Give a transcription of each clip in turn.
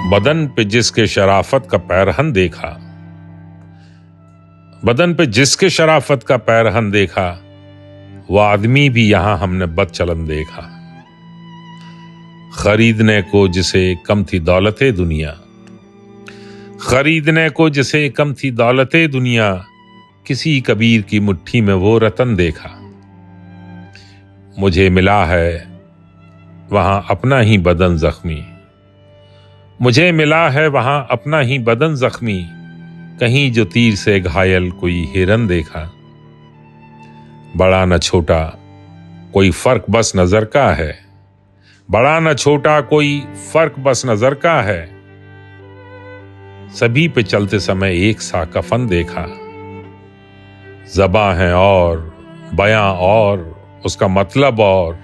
बदन पे जिसके शराफत का पैरहन देखा, बदन पे जिसके शराफत का पैरहन देखा, वो आदमी भी यहां हमने बदचलन देखा। खरीदने को जिसे कम थी दौलते दुनिया, खरीदने को जिसे कम थी दौलते दुनिया, किसी कबीर की मुट्ठी में वो रतन देखा। मुझे मिला है वहां अपना ही बदन जख्मी, मुझे मिला है वहां अपना ही बदन जख्मी, कहीं जो तीर से घायल कोई हिरन देखा। बड़ा न छोटा कोई फर्क बस नजर का है, बड़ा न छोटा कोई फर्क बस नजर का है, सभी पे चलते समय एक सा कफन देखा। ज़बां है और बयां और उसका मतलब और,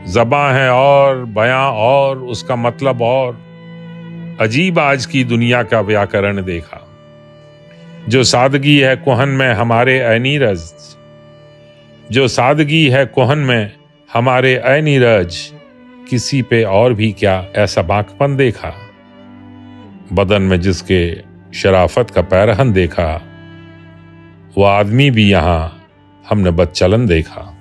ज़बां है और बयां और उसका मतलब और, अजीब आज की दुनिया का व्याकरण देखा। जो सादगी है कुहन में हमारे ऐ नीरज, जो सादगी है कुहन में हमारे ऐ नीरज, किसी पे और भी क्या ऐसा बांकपन देखा। बदन में जिसके शराफत का पैरहन देखा, वो आदमी भी यहां हमने बदचलन देखा।